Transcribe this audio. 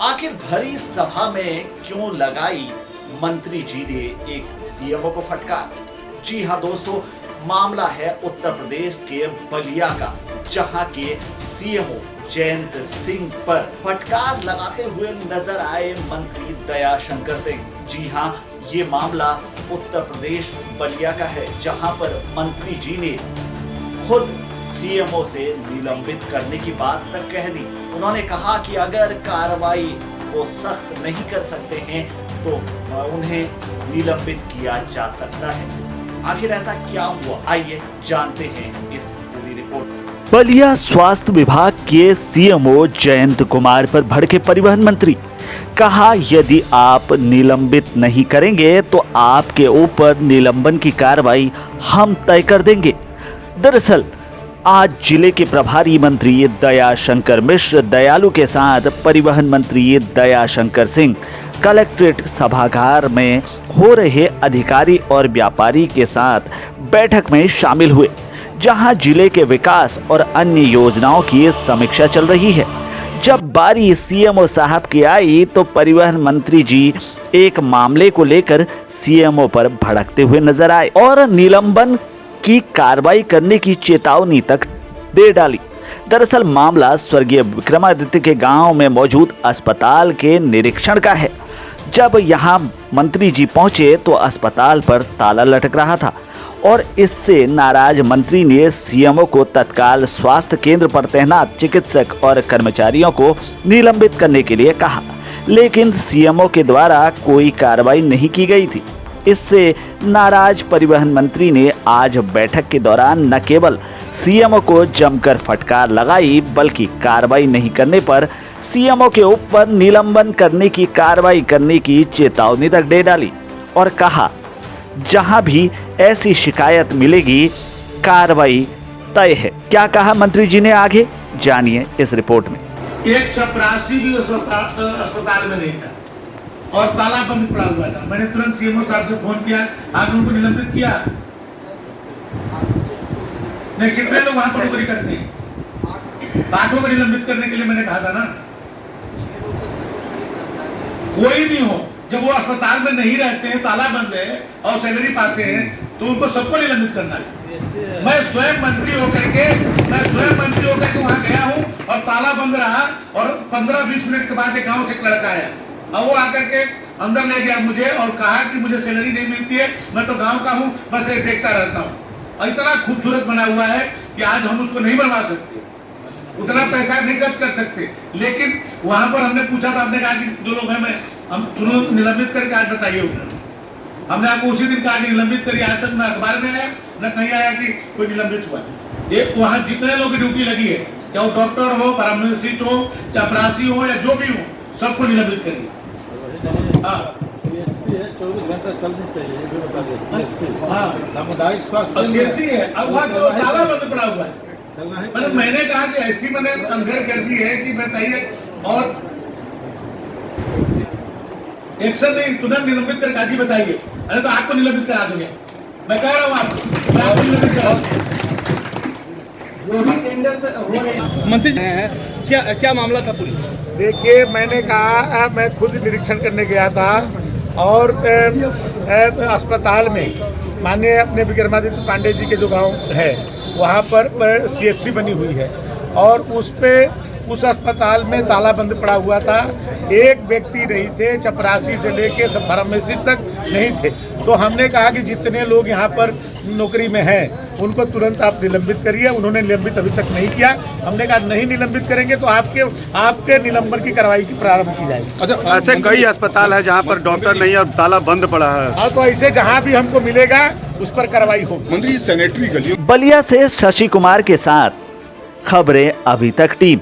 आखिर भरी सभा में क्यों लगाई मंत्री जी ने एक सीएमओ को फटकार? जी हां दोस्तों, मामला है उत्तर प्रदेश के बलिया का, जहां के सीएमओ जयंत सिंह पर फटकार लगाते हुए नजर आए मंत्री दयाशंकर सिंह। जी हां, ये मामला उत्तर प्रदेश बलिया का है, जहां पर मंत्री जी ने खुद सीएमओ से निलंबित करने की बात तक कह दी। उन्होंने कहा कि अगर कार्रवाई को सख्त नहीं कर सकते हैं तो उन्हें निलंबित किया जा सकता है। आखिर ऐसा क्या हुआ, आइए जानते हैं इस पूरी रिपोर्ट। बलिया स्वास्थ्य विभाग के सीएमओ जयंत कुमार पर भड़के परिवहन मंत्री। कहा, यदि आप निलंबित नहीं करेंगे तो आपके ऊपर निलंबन की कार्रवाई हम तय कर देंगे। दरअसल आज जिले के प्रभारी मंत्री दयाशंकर मिश्र दयालु के साथ परिवहन मंत्री दयाशंकर सिंह कलेक्ट्रेट सभागार में हो रहे अधिकारी और व्यापारी के साथ बैठक में शामिल हुए, जहां जिले के विकास और अन्य योजनाओं की समीक्षा चल रही है। जब बारी सीएमओ साहब की आई तो परिवहन मंत्री जी एक मामले को लेकर सीएमओ पर भड़कते हुए नजर आए और निलंबन की कार्रवाई करने की चेतावनी तक दे डाली। दरअसल मामला स्वर्गीय विक्रमादित्य के गांव में मौजूद अस्पताल के निरीक्षण का है। जब यहां मंत्री जी पहुंचे तो अस्पताल पर ताला लटक रहा था और इससे नाराज मंत्री ने सीएमओ को तत्काल स्वास्थ्य केंद्र पर तैनात चिकित्सक और कर्मचारियों को निलंबित करने के लिए कहा, लेकिन सीएमओ के द्वारा कोई कार्रवाई नहीं की गई थी। इससे नाराज परिवहन मंत्री ने आज बैठक के दौरान न केवल सीएमओ को जमकर फटकार लगाई, बल्कि कार्रवाई नहीं करने पर सीएमओ के ऊपर निलंबन करने की कार्रवाई करने की चेतावनी तक दे डाली और कहा, जहां भी ऐसी शिकायत मिलेगी कार्रवाई तय है। क्या कहा मंत्री जी ने, आगे जानिए इस रिपोर्ट में। एक चपरासी भी अस्पताल में नहीं था और ताला बंद पड़ा हुआ था। मैंने तुरंत सीएमओ साहब से फोन किया, आज उनको निलंबित किया। नहीं, कितने लोग वहां पर नौकरी करते हैं? 8 को निलंबित करने के लिए मैंने कहा था ना। कोई भी हो, जब वो अस्पताल में नहीं रहते हैं, ताला बंद है और सैलरी पाते हैं, तो उनको सबको निलंबित करना है। मैं स्वयं मंत्री होकर के वहां गया हूं और ताला बंद रहा और 15-20 मिनट के बाद एक गांव से एक लड़का आया और वो आकर के अंदर ले गया मुझे और कहा कि मुझे सैलरी नहीं मिलती है, मैं तो गांव का हूं, बस ये देखता रहता हूं। और इतना खूबसूरत बना हुआ है कि आज हम उसको नहीं बनवा सकते, उतना पैसा नहीं खर्च कर सकते। लेकिन वहां पर हमने पूछा था, हमने कहा कि जो लोग हैं हम तुरंत निलंबित करके आज बताइए। हमने आपको उसी दिन कहा कि निलंबित करिए। आज तक न अखबार में आया न कहीं आया कि कोई निलंबित हुआ। एक वहां जितने लोग की ड्यूटी लगी है, चाहे डॉक्टर हो, फार्मासिस्ट हो, चपरासी हो या जो भी हो, सबको निलंबित करिए। 24 घंटा चलनी चाहिए। सामुदायिक स्वास्थ्य है, अब वहाँ तो ताला बंद पड़ा हुआ है। मैंने कहा कि ऐसी मैंने अंधेर कर दी है कि बताइए, और एक्शन नहीं, तुरंत निलंबित करके आज ही बताइए। अरे तो आपको निलंबित करा देंगे, मैं कह रहा हूँ आपको निलंबित करा। मंत्री क्या मामला था पूरी? देखिए, मैंने कहा, मैं खुद निरीक्षण करने गया था और अस्पताल में माननीय अपने विक्रमादित्य पांडे जी के जो गांव है वहां पर सीएचसी बनी हुई है और उस अस्पताल में ताला बंद पड़ा हुआ था। एक व्यक्ति नहीं थे, चपरासी से लेके सब फार्मासिस्ट तक नहीं थे। तो हमने कहा कि जितने लोग यहाँ पर नौकरी में हैं उनको तुरंत आप निलंबित करिए। उन्होंने निलंबित अभी तक नहीं किया। हमने कहा नहीं निलंबित करेंगे तो आपके निलंबन की कार्रवाई की प्रारंभ की जाएगी। अच्छा, ऐसे कई अस्पताल है जहाँ पर डॉक्टर नहीं और ताला बंद पड़ा है। हाँ, तो ऐसे जहाँ भी हमको मिलेगा उस पर कार्रवाई होगी। मंत्री, सैनिटरी गलियों। बलिया से शशि कुमार के साथ खबरें अभी तक टीम।